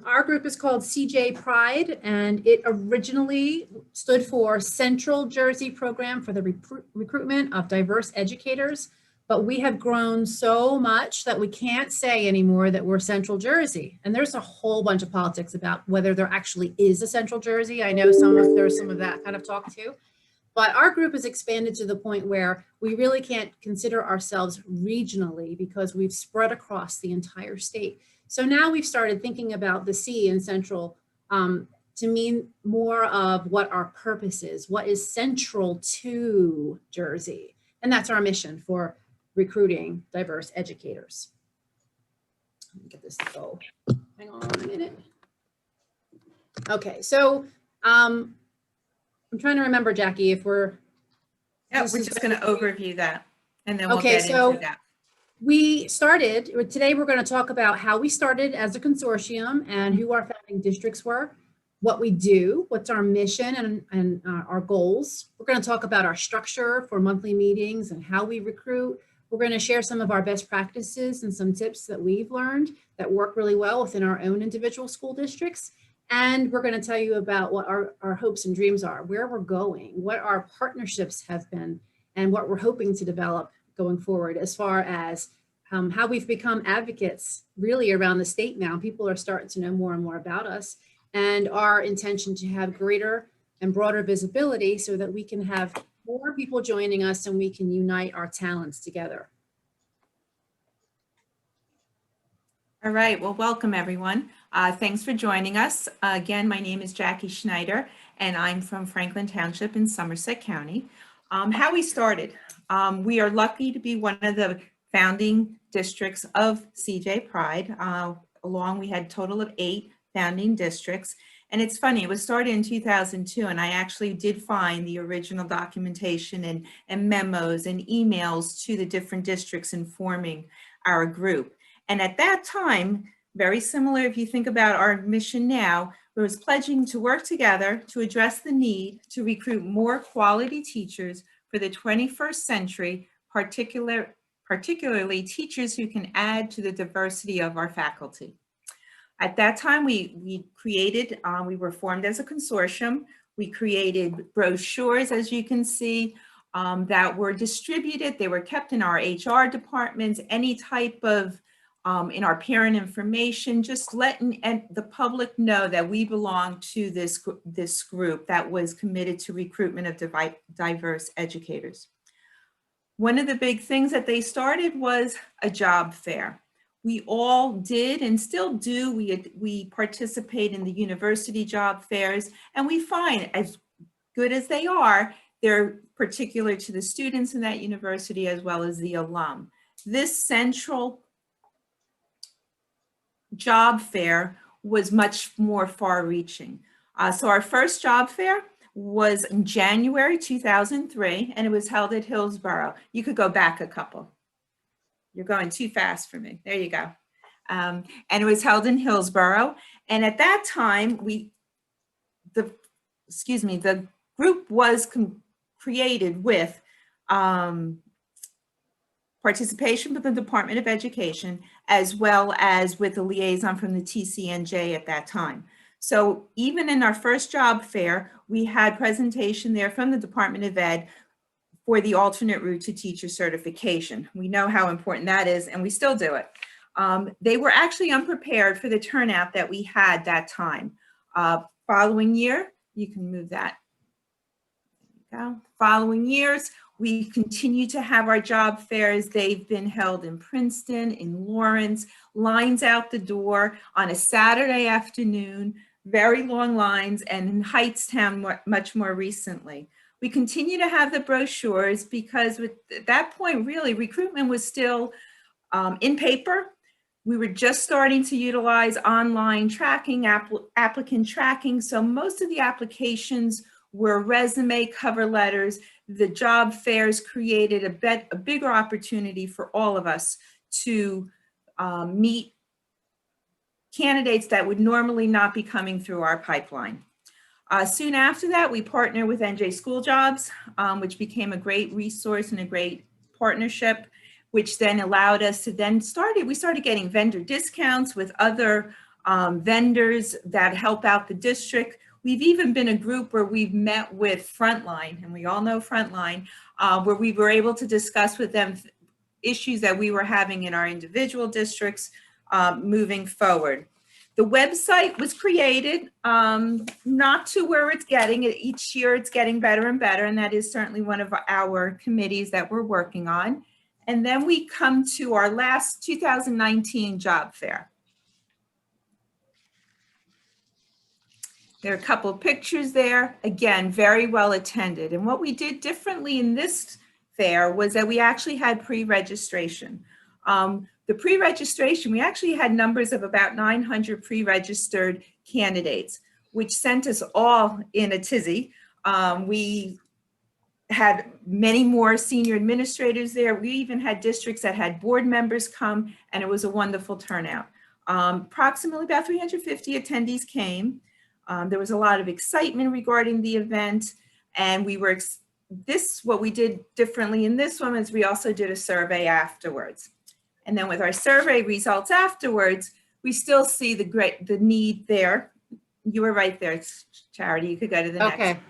our group is called CJ Pride, and it originally stood for Central Jersey Program for the Recruitment of Diverse Educators. But we have grown so much that we can't say anymore that we're Central Jersey. And there's a whole bunch of politics about whether there actually is a Central Jersey. I know there's some of that kind of talk too. But our group has expanded to the point where we really can't consider ourselves regionally because we've spread across the entire state. So now we've started thinking about the C in Central to mean more of what our purpose is, what is central to Jersey. And that's our mission for recruiting diverse educators. Let me get this to go. Hang on a minute. Okay, so I'm trying to remember, Jackie, if we're... Yeah, we're just going to overview that, and then we'll get into that. We started, today we're going to talk about how we started as a consortium and who our founding districts were, what we do, what's our mission and our goals. We're going to talk about our structure for monthly meetings and how we recruit. We're going to share some of our best practices and some tips that we've learned that work really well within our own individual school districts. And we're going to tell you about what our hopes and dreams are, where we're going, what our partnerships have been, and what we're hoping to develop going forward as far as how we've become advocates really around the state now. People are starting to know more and more about us, and our intention to have greater and broader visibility so that we can have more people joining us and we can unite our talents together. All right, well, welcome everyone. Thanks for joining us. Again, my name is Jackie Schneider, and I'm from Franklin Township in Somerset County. How we started, we are lucky to be one of the founding districts of CJ Pride. We had a total of 8 founding districts. And it's funny, it was started in 2002, and I actually did find the original documentation and memos and emails to the different districts informing our group. And at that time, very similar if you think about our mission now, it was pledging to work together to address the need to recruit more quality teachers for the 21st century, particularly teachers who can add to the diversity of our faculty. At that time, we were formed as a consortium. We created brochures, as you can see, that were distributed. They were kept in our HR departments, any type of, in our parent information, just letting the public know that we belong to this group that was committed to recruitment of diverse educators. One of the big things that they started was a job fair. We all did and still do. We participate in the university job fairs, and we find, as good as they are, they're particular to the students in that university as well as the alum. This central job fair was much more far-reaching. So our first job fair was in January 2003, and it was held at Hillsborough. You could go back a couple. You're going too fast for me. There you go. And it was held in Hillsborough. And at that time, the group was created with participation with the Department of Education, as well as with a liaison from the TCNJ at that time. So even in our first job fair, we had presentation there from the Department of Ed for the alternate route to teacher certification. We know how important that is, and we still do it. They were actually unprepared for the turnout that we had that time. Following year, you can move that. There you go. Following years, we continue to have our job fairs. They've been held in Princeton, in Lawrence, lines out the door on a Saturday afternoon, very long lines, and in Hightstown much more recently. We continue to have the brochures because at that point, really, recruitment was still in paper. We were just starting to utilize online tracking, applicant tracking. So most of the applications were resume, cover letters. The job fairs created a bigger opportunity for all of us to meet candidates that would normally not be coming through our pipeline. Soon after that, we partnered with NJ School Jobs, which became a great resource and a great partnership, which then allowed us to we started getting vendor discounts with other vendors that help out the district. We've even been a group where we've met with Frontline, and we all know Frontline, where we were able to discuss with them issues that we were having in our individual districts moving forward. The website was created not to where it's getting. Each year it's getting better and better, and that is certainly one of our committees that we're working on. And then we come to our last 2019 job fair. There are a couple of pictures there. Again, very well attended. And what we did differently in this fair was that we actually had pre-registration. The pre-registration, we actually had numbers of about 900 pre-registered candidates, which sent us all in a tizzy. We had many more senior administrators there. We even had districts that had board members come, and it was a wonderful turnout. Approximately about 350 attendees came. There was a lot of excitement regarding the event, and we were, what we did differently in this one is we also did a survey afterwards. And then with our survey results afterwards, we still see the need there. You were right there, Charity, you could go to the next.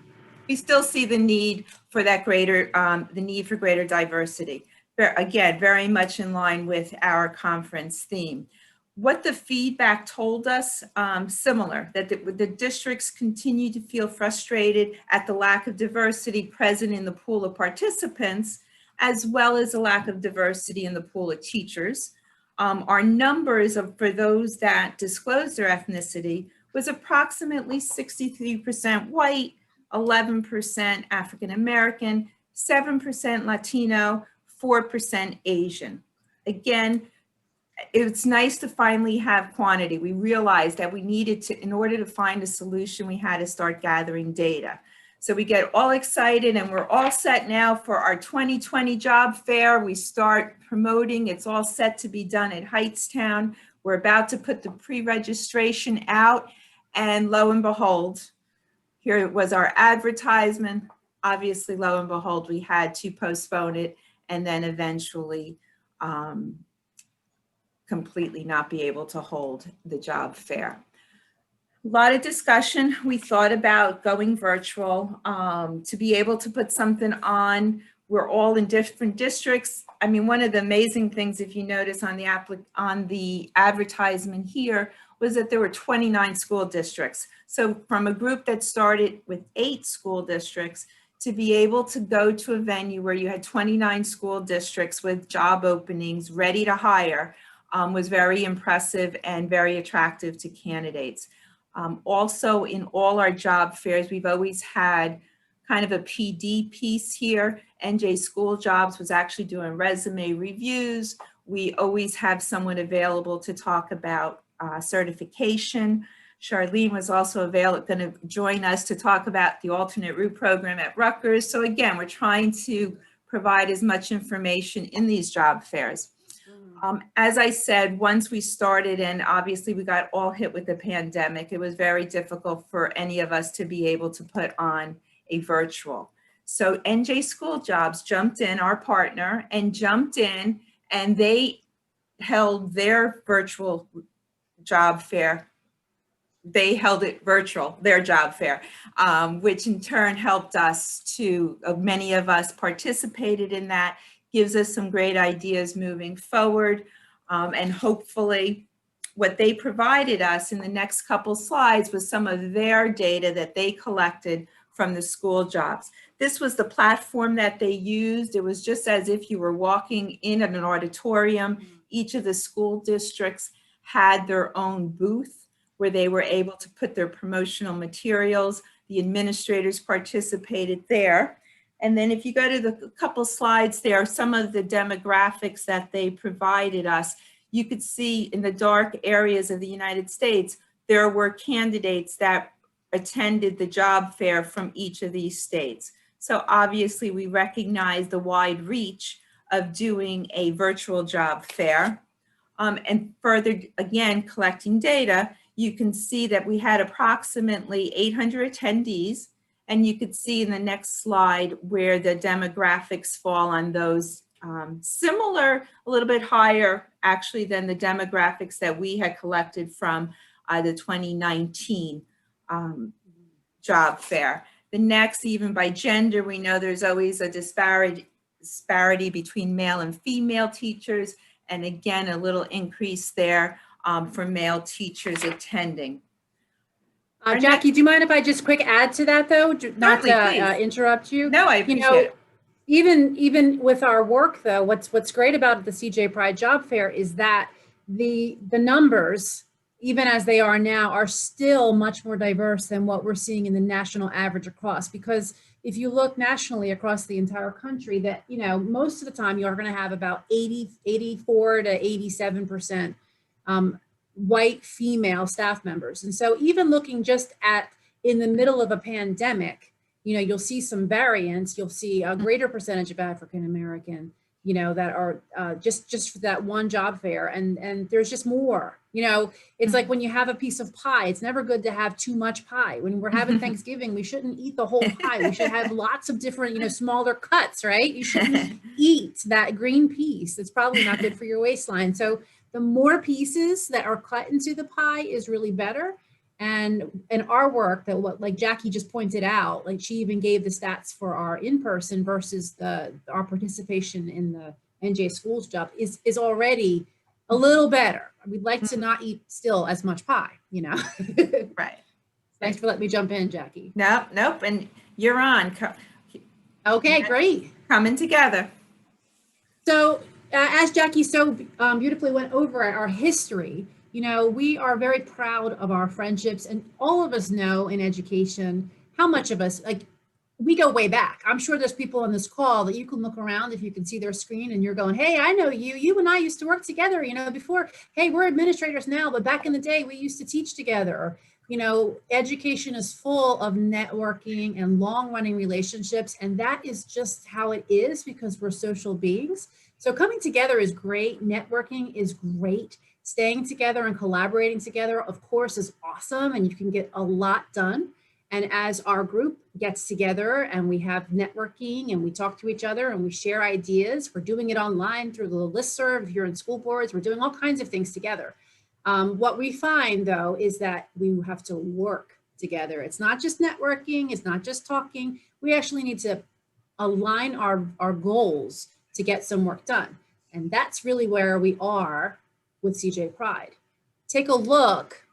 We still see the need for that greater, the need for greater diversity. Again, very much in line with our conference theme. What the feedback told us, similar, that the districts continue to feel frustrated at the lack of diversity present in the pool of participants, as well as a lack of diversity in the pool of teachers. Our numbers for those that disclosed their ethnicity was approximately 63% white, 11% African American, 7% Latino, 4% Asian. Again, it's nice to finally have quantity. We realized that we needed to, in order to find a solution, we had to start gathering data. So we get all excited and we're all set now for our 2020 job fair. We start promoting, it's all set to be done at Heightstown. We're about to put the pre-registration out, and lo and behold, here was our advertisement. Obviously, lo and behold, we had to postpone it and then eventually completely not be able to hold the job fair. A lot of discussion. We thought about going virtual to be able to put something on. We're all in different districts. I mean, one of the amazing things, if you notice on the advertisement here, was that there were 29 school districts. So from a group that started with 8 school districts to be able to go to a venue where you had 29 school districts with job openings ready to hire was very impressive and very attractive to candidates. Also, in all our job fairs, we've always had kind of a PD piece here. NJ School Jobs was actually doing resume reviews. We always have someone available to talk about certification. Charlene was also going to join us to talk about the alternate route program at Rutgers. So again, we're trying to provide as much information in these job fairs. As I said, once we started, and obviously we got all hit with the pandemic, it was very difficult for any of us to be able to put on a virtual. So NJ School Jobs jumped in, our partner, and jumped in, and they held their virtual job fair. They held it virtual, their job fair, which in turn helped us to, many of us participated in that. Gives us some great ideas moving forward. And hopefully what they provided us in the next couple slides was some of their data that they collected from the school jobs. This was the platform that they used. It was just as if you were walking in at an auditorium. Each of the school districts had their own booth where they were able to put their promotional materials. The administrators participated there. And then if you go to the couple slides there, some of the demographics that they provided us, you could see in the dark areas of the United States, there were candidates that attended the job fair from each of these states. So obviously we recognize the wide reach of doing a virtual job fair. And further, again, collecting data, you can see that we had approximately 800 attendees. And you could see in the next slide where the demographics fall on those, similar, a little bit higher actually than the demographics that we had collected from the 2019 job fair. The next, even by gender, we know there's always a disparity between male and female teachers. And again, a little increase there for male teachers attending. Jackie, do you mind if I just quick add to that, though? Not Certainly, to interrupt you. No, I appreciate it. Even with our work, though, what's great about the CJ Pride Job Fair is that the numbers, even as they are now, are still much more diverse than what we're seeing in the national average across. Because if you look nationally across the entire country, that, you know, most of the time you're going to have about 84 to 87% white female staff members. And so even looking just at in the middle of a pandemic, you know, you'll see some variance. You'll see a greater percentage of African American, you know, that are just for that one job fair, and there's just more. You know, it's like when you have a piece of pie, it's never good to have too much pie. When we're having Thanksgiving, we shouldn't eat the whole pie. We should have lots of different, you know, smaller cuts, right? You shouldn't eat that green piece. It's probably not good for your waistline. So the more pieces that are cut into the pie is really better. And our work, that what, like Jackie just pointed out, like she even gave the stats for our in-person versus our participation in the NJ Schools job is already a little better. We'd like to not eat still as much pie, you know? Right. Thanks for letting me jump in, Jackie. Nope. And you're on. Okay, great. Coming together. So as Jackie so beautifully went over our history, you know, we are very proud of our friendships, and all of us know in education how much of us, like, we go way back. I'm sure there's people on this call that you can look around if you can see their screen and you're going, hey, I know you. You and I used to work together, you know, before. Hey, we're administrators now, but back in the day, we used to teach together. You know, education is full of networking and long-running relationships, and that is just how it is because we're social beings. So coming together is great. Networking is great. Staying together and collaborating together, of course, is awesome, and you can get a lot done. And as our group gets together and we have networking and we talk to each other and we share ideas, we're doing it online through the listserv. If you're in school boards, we're doing all kinds of things together. What we find, though, is that we have to work together. It's not just networking. It's not just talking. We actually need to align our goals to get some work done. And that's really where we are with CJ Pride. Take a look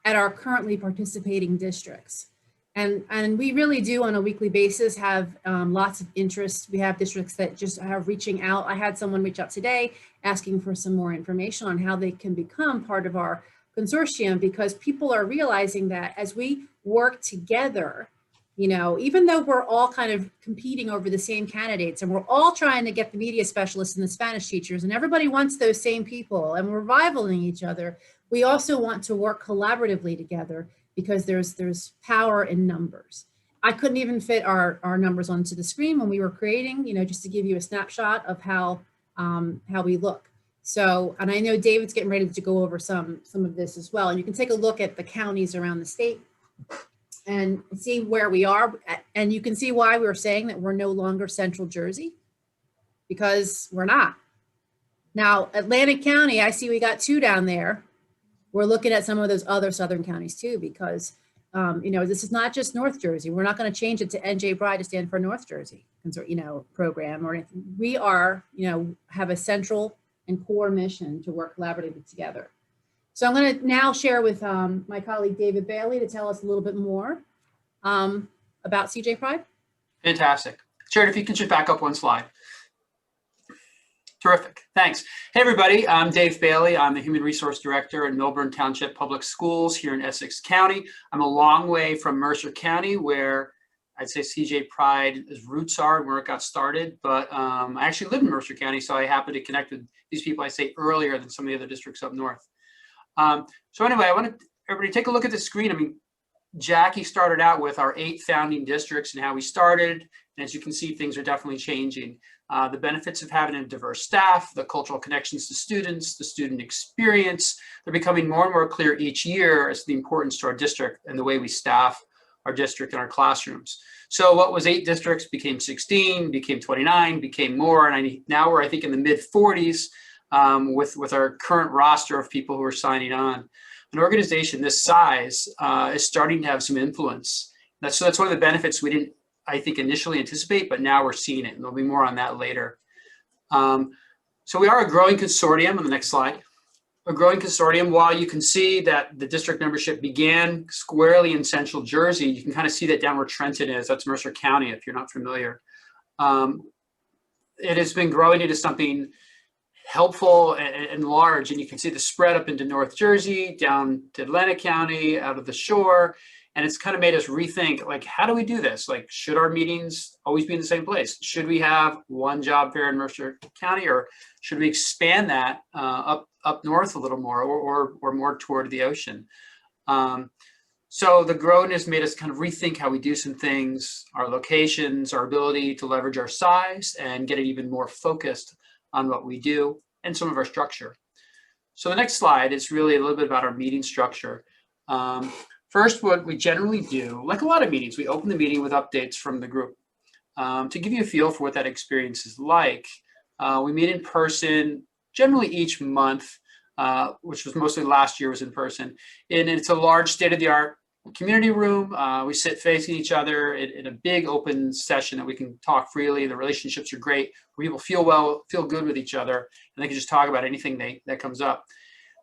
at our currently participating districts. And we really do on a weekly basis have lots of interest. We have districts that just are reaching out. I had someone reach out today asking for some more information on how they can become part of our consortium, because people are realizing that as we work together, you know, even though we're all kind of competing over the same candidates and we're all trying to get the media specialists and the Spanish teachers and everybody wants those same people and we're rivaling each other, we also want to work collaboratively together because there's power in numbers. I couldn't even fit our numbers onto the screen when we were creating, you know, just to give you a snapshot of how we look. So, and I know David's getting ready to go over some of this as well. And you can take a look at the counties around the state and see where we are. And you can see why we were saying that we're no longer Central Jersey, because we're not. Now, Atlantic County, I see we got 2 down there. We're looking at some of those other southern counties too, because you know, this is not just North Jersey. We're not going to change it to NJ Pride to stand for North Jersey, you know, program or anything. We are, you know, have a central and core mission to work collaboratively together. So I'm going to now share with my colleague David Bailey to tell us a little bit more about CJ Pride. Fantastic. Sharon, if you can just back up one slide. Terrific. Thanks. Hey, everybody. I'm Dave Bailey. I'm the Human Resource Director in Milburn Township Public Schools here in Essex County. I'm a long way from Mercer County, where I'd say CJ Pride's roots are and where it got started. But I actually live in Mercer County, so I happen to connect with these people, I say, earlier than some of the other districts up north. So anyway, I want everybody take a look at the screen. I mean, Jackie started out with our 8 founding districts and how we started. And as you can see, things are definitely changing. The benefits of having a diverse staff, the cultural connections to students, the student experience, they're becoming more and more clear each year as to the importance to our district and the way we staff our district and our classrooms. So what was 8 districts became 16, became 29, became more. And now we're, I think, in the mid 40s with our current roster of people who are signing on. an organization this size is starting to have some influence. So that's one of the benefits we didn't, I think, initially anticipate, but now we're seeing it, and there'll be more on that later. So we are a growing consortium. On the next slide, a growing consortium. While you can see that the district membership began squarely in Central Jersey, you can kind of see that down where Trenton is. That's Mercer County, if you're not familiar. It has been growing into something helpful and large, and you can see the spread up into North Jersey, down to Atlantic County, out of the shore, and it's kind of made us rethink, like, how do we do this? Like, should our meetings always be in the same place? Should we have one job fair in Mercer County, or should we expand that up north a little more, or more toward the ocean? So the growth has made us kind of rethink how we do some things, our locations, our ability to leverage our size and get it even more focused on what we do and some of our structure. So the next slide is really a little bit about our meeting structure. First, what we generally do, like a lot of meetings, we open the meeting with updates from the group. To give you a feel for what that experience is like, we meet in person generally each month, which was mostly last year was in person. And it's a large state-of-the-art community room. We sit facing each other in a big open session that we can talk freely. The relationships are great. People feel good with each other, and they can just talk about anything that comes up.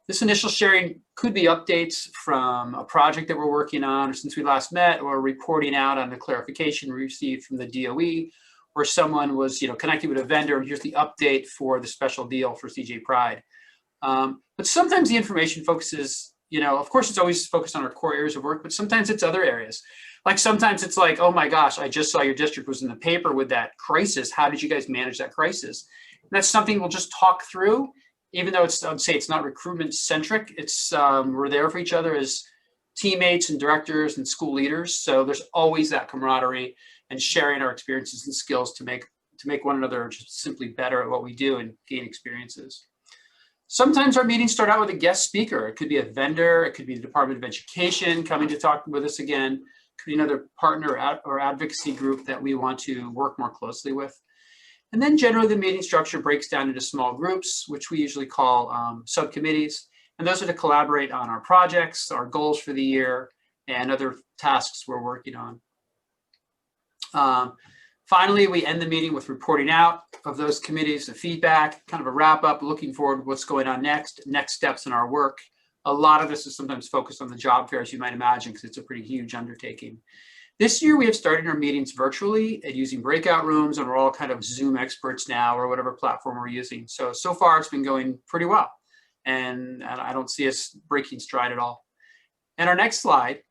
This initial sharing could be updates from a project that we're working on, or since we last met, or reporting out on the clarification we received from the DOE, or someone was connected with a vendor, and here's the update for the special deal for CJ Pride. But sometimes the information focuses, of course, it's always focused on our core areas of work, but sometimes it's other areas. Like sometimes it's like, oh my gosh, I just saw your district was in the paper with that crisis. How did you guys manage that crisis? And that's something we'll just talk through, even though I'd say it's not recruitment centric. It's we're there for each other as teammates and directors and school leaders. So there's always that camaraderie and sharing our experiences and skills to make one another just simply better at what we do and gain experiences. Sometimes our meetings start out with a guest speaker. It could be a vendor, it could be the Department of Education coming to talk with us again, it could be another partner or advocacy group that we want to work more closely with. And then generally the meeting structure breaks down into small groups, which we usually call subcommittees. And those are to collaborate on our projects, our goals for the year, and other tasks we're working on. Finally, we end the meeting with reporting out of those committees, the feedback, kind of a wrap up, looking forward to what's going on next steps in our work. A lot of this is sometimes focused on the job fair, as you might imagine, because it's a pretty huge undertaking. This year, we have started our meetings virtually and using breakout rooms, and we're all kind of Zoom experts now, or whatever platform we're using. So far, it's been going pretty well. And I don't see us breaking stride at all. And our next slide,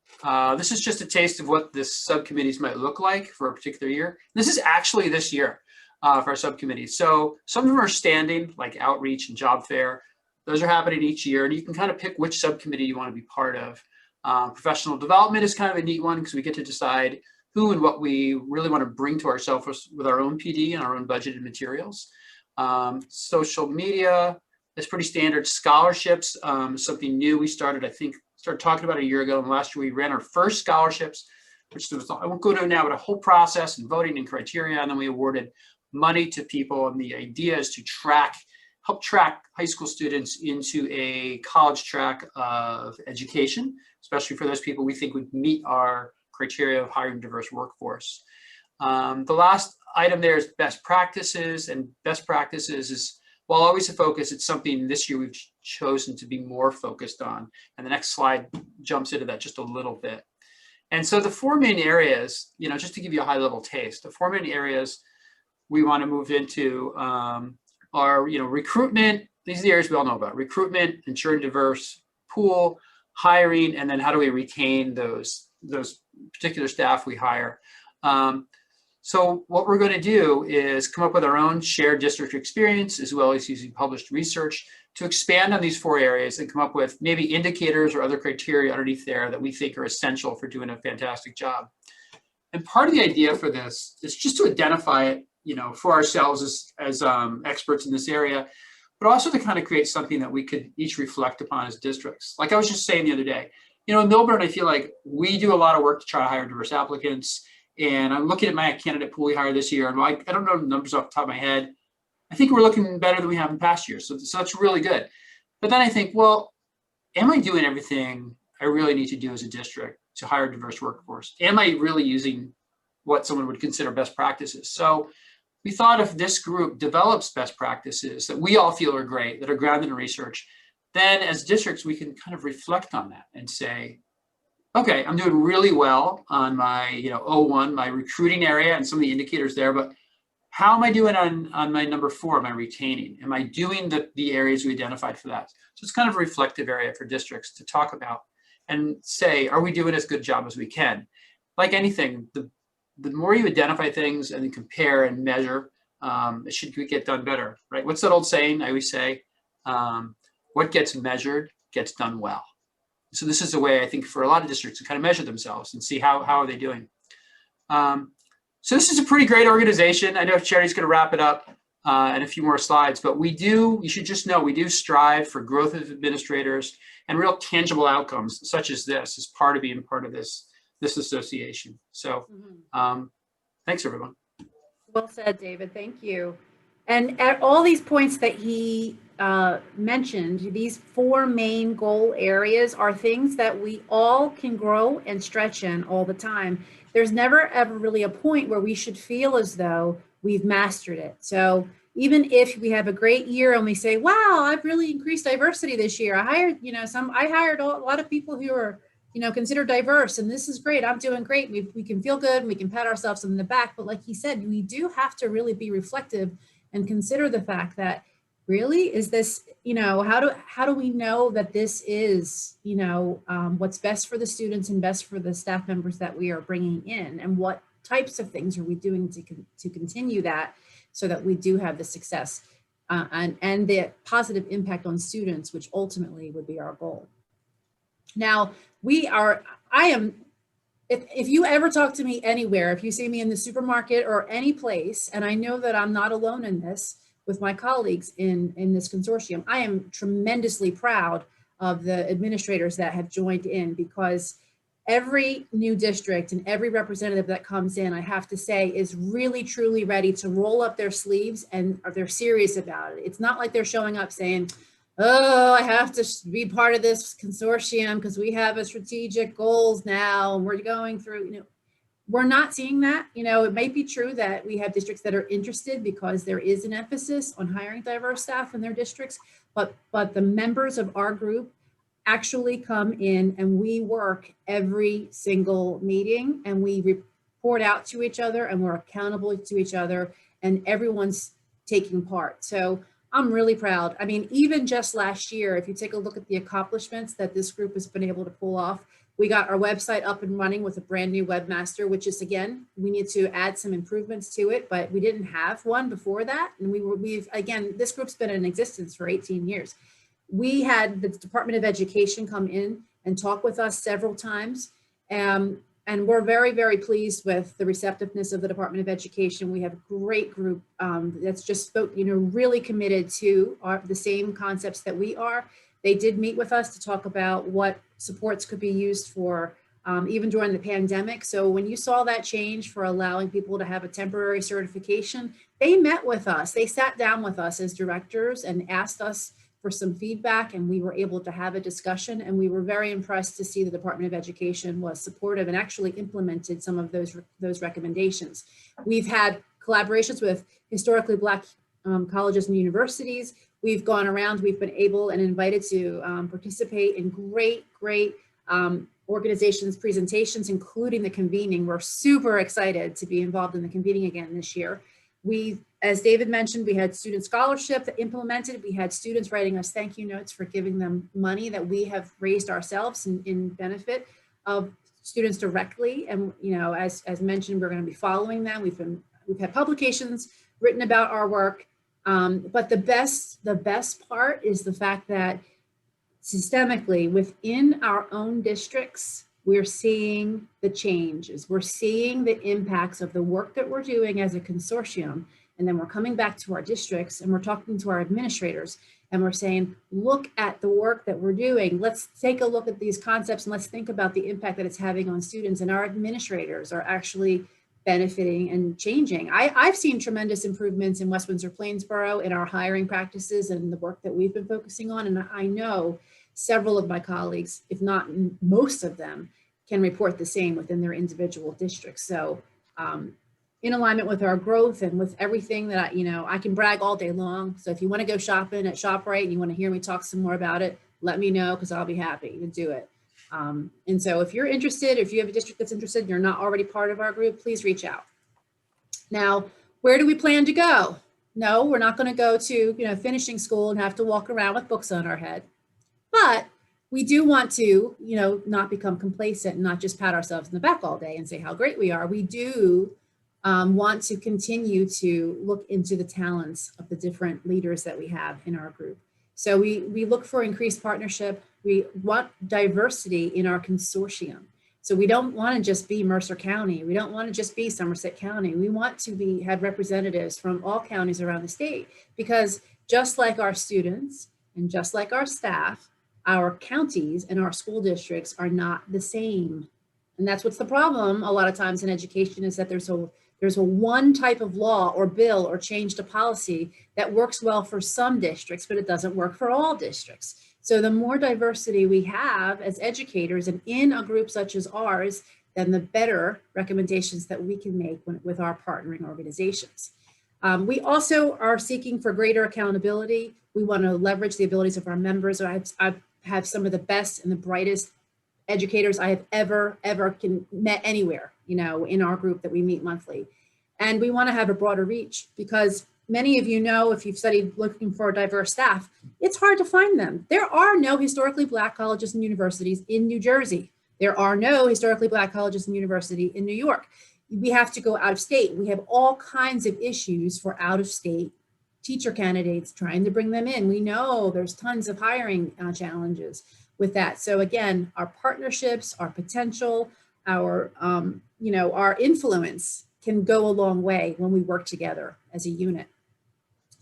this is just a taste of what the subcommittees might look like for a particular year. This is actually this year for our subcommittees. So some of them are standing, like outreach and job fair. Those are happening each year, and you can kind of pick which subcommittee you want to be part of. Professional development is kind of a neat one because we get to decide who and what we really want to bring to ourselves with our own PD and our own budgeted materials. Social media is pretty standard. Scholarships, something new we started, I think, talking about a year ago. And last year we ran our first scholarships, which was, I won't go to now, but a whole process and voting and criteria. And then we awarded money to people. And the idea is to help track high school students into a college track of education, especially for those people we think would meet our criteria of hiring a diverse workforce. The last item there is best practices, and best practices is, while always a focus, it's something this year we've chosen to be more focused on. And the next slide jumps into that just a little bit. And so the four main areas, just to give you a high level taste, the four main areas we want to move into are, recruitment. These are the areas we all know about: recruitment, ensuring diverse pool, hiring, and then how do we retain those particular staff we hire. So what we're going to do is come up with our own shared district experience, as well as using published research to expand on these four areas and come up with maybe indicators or other criteria underneath there that we think are essential for doing a fantastic job. And part of the idea for this is just to identify it, for ourselves as experts in this area, but also to kind of create something that we could each reflect upon as districts. Like I was just saying the other day, in Milburn, I feel like we do a lot of work to try to hire diverse applicants. And I'm looking at my candidate pool we hired this year, and I don't know the numbers off the top of my head. I think we're looking better than we have in past years. So that's really good. But then I think, well, am I doing everything I really need to do as a district to hire a diverse workforce? Am I really using what someone would consider best practices? So we thought if this group develops best practices that we all feel are great, that are grounded in research, then as districts, we can kind of reflect on that and say, okay, I'm doing really well on my, O1, my recruiting area and some of the indicators there, but how am I doing on my number 4? Am I retaining? Am I doing the areas we identified for that? So it's kind of a reflective area for districts to talk about and say, are we doing as good a job as we can? Like anything, the more you identify things and compare and measure, it should get done better, right? What's that old saying I always say? What gets measured gets done well. So this is a way, I think, for a lot of districts to kind of measure themselves and see how are they doing. So this is a pretty great organization. I know Charity's going to wrap it up and a few more slides, but you should just know, we do strive for growth of administrators and real tangible outcomes, such as this, as part of being part of this association. So thanks, everyone. Well said, David. Thank you. And at all these points that he mentioned, these 4 main goal areas are things that we all can grow and stretch in all the time. There's never ever really a point where we should feel as though we've mastered it. So even if we have a great year and we say, wow, I've really increased diversity this year. I hired a lot of people who are, considered diverse, and this is great. I'm doing great. We can feel good and we can pat ourselves on the back. But like he said, we do have to really be reflective and consider the fact that really, is this, how do we know that this is, what's best for the students and best for the staff members that we are bringing in, and what types of things are we doing to continue that so that we do have the success and the positive impact on students, which ultimately would be our goal. Now, if you ever talk to me anywhere, if you see me in the supermarket or any place, and I know that I'm not alone in this with my colleagues in this consortium, I am tremendously proud of the administrators that have joined in, because every new district and every representative that comes in, I have to say, is really truly ready to roll up their sleeves, and they're serious about it. It's not like they're showing up saying, oh, I have to be part of this consortium because we have a strategic goals now and we're going through, we're not seeing that. It might be true that we have districts that are interested because there is an emphasis on hiring diverse staff in their districts, but the members of our group actually come in and we work every single meeting and we report out to each other and we're accountable to each other and everyone's taking part. So I'm really proud. I mean, even just last year, if you take a look at the accomplishments that this group has been able to pull off, we got our website up and running with a brand new webmaster, which is, again, we need to add some improvements to it, but we didn't have one before that. And again, this group's been in existence for 18 years. We had the Department of Education come in and talk with us several times. And we're very, very pleased with the receptiveness of the Department of Education. We have a great group that's just really committed to the same concepts that we are. They did meet with us to talk about what supports could be used for even during the pandemic. So when you saw that change for allowing people to have a temporary certification, they met with us. They sat down with us as directors and asked us for some feedback, and we were able to have a discussion, and we were very impressed to see the Department of Education was supportive and actually implemented some of those recommendations. We've had collaborations with historically Black colleges and universities. We've gone around, we've been able and invited to participate in great organizations, presentations, including the convening. We're super excited to be involved in the convening again this year. As David mentioned, we had student scholarship that implemented. We had students writing us thank you notes for giving them money that we have raised ourselves in benefit of students directly. And as mentioned, we're going to be following them. We've had publications written about our work. But the best part is the fact that systemically within our own districts, we're seeing the changes. We're seeing the impacts of the work that we're doing as a consortium. And then we're coming back to our districts and we're talking to our administrators and we're saying, look at the work that we're doing. Let's take a look at these concepts and let's think about the impact that it's having on students. And our administrators are actually benefiting and changing. I've seen tremendous improvements in West Windsor Plainsboro in our hiring practices and the work that we've been focusing on. And I know several of my colleagues, if not most of them, can report the same within their individual districts. So in alignment with our growth and with everything that I can brag all day long. So if you want to go shopping at ShopRite and you want to hear me talk some more about it, let me know, because I'll be happy to do it. And so if you're interested, if you have a district that's interested and you're not already part of our group, please reach out. Now, where do we plan to go? No, we're not going to go to, finishing school and have to walk around with books on our head. But we do want to, not become complacent and not just pat ourselves in the back all day and say how great we are. We do want to continue to look into the talents of the different leaders that we have in our group. So we look for increased partnership. We want diversity in our consortium. So we don't want to just be Mercer County. We don't want to just be Somerset County. We want to have representatives from all counties around the state, because just like our students and just like our staff, our counties and our school districts are not the same. And that's what's the problem a lot of times in education, is that there's a one type of law or bill or change to policy that works well for some districts, but it doesn't work for all districts. So the more diversity we have as educators and in a group such as ours, then the better recommendations that we can make with our partnering organizations. We also are seeking for greater accountability. We want to leverage the abilities of our members. I have some of the best and the brightest educators I have ever met anywhere, in our group that we meet monthly. And we want to have a broader reach, because many of you know, if you've studied looking for diverse staff, it's hard to find them. There are no historically Black colleges and universities in New Jersey. There are no historically Black colleges and university in New York. We have to go out of state. We have all kinds of issues for out of state teacher candidates, trying to bring them in. We know there's tons of hiring challenges with that. So again, our partnerships, our potential, our influence can go a long way when we work together as a unit.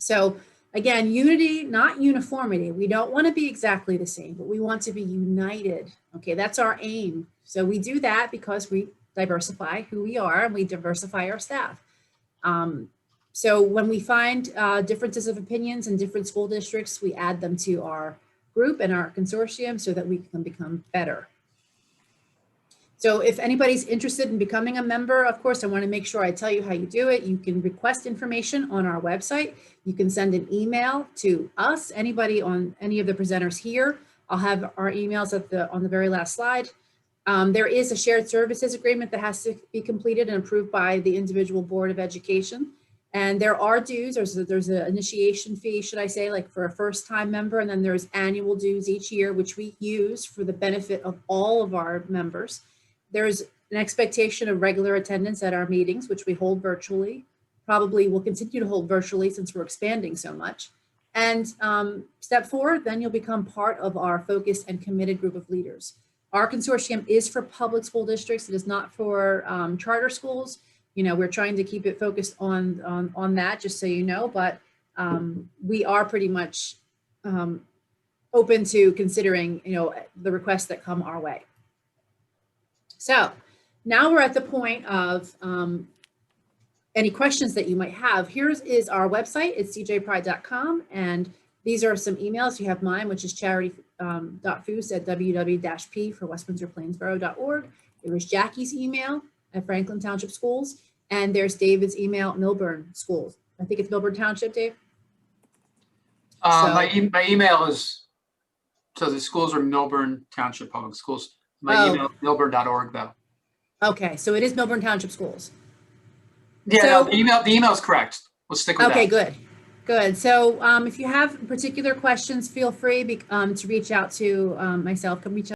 So again, unity, not uniformity. We don't want to be exactly the same, but we want to be united. Okay, that's our aim. So we do that because we diversify who we are and we diversify our staff. So when we find differences of opinions in different school districts, we add them to our group and our consortium so that we can become better. So if anybody's interested in becoming a member, of course, I want to make sure I tell you how you do it. You can request information on our website. You can send an email to us, anybody on any of the presenters here. I'll have our emails on the very last slide. There is a shared services agreement that has to be completed and approved by the individual Board of Education. And there are dues, there's an initiation fee, should I say, like for a first-time member, and then there's annual dues each year, which we use for the benefit of all of our members. There's an expectation of regular attendance at our meetings, which we hold virtually. Probably will continue to hold virtually since we're expanding so much. And step 4, then you'll become part of our focused and committed group of leaders. Our consortium is for public school districts. It is not for charter schools. We're trying to keep it focused on that, just so you know, but we are pretty much open to considering, the requests that come our way. So now we're at the point of any questions that you might have. Here is our website. It's cjpride.com. And these are some emails. You have mine, which is charity.fues@ww-p for westwindsorplainsboro.org. There was Jackie's email at Franklin Township Schools. And there's David's email at Milburn Schools. I think it's Milburn Township, Dave? My email is, so the schools are Milburn Township Public Schools. My email is milburn.org though. Okay, so it is Milburn Township Schools. Yeah, So, no, the email is correct. Let's stick with that. Okay, good. So if you have particular questions, feel free to reach out to myself. Come reach out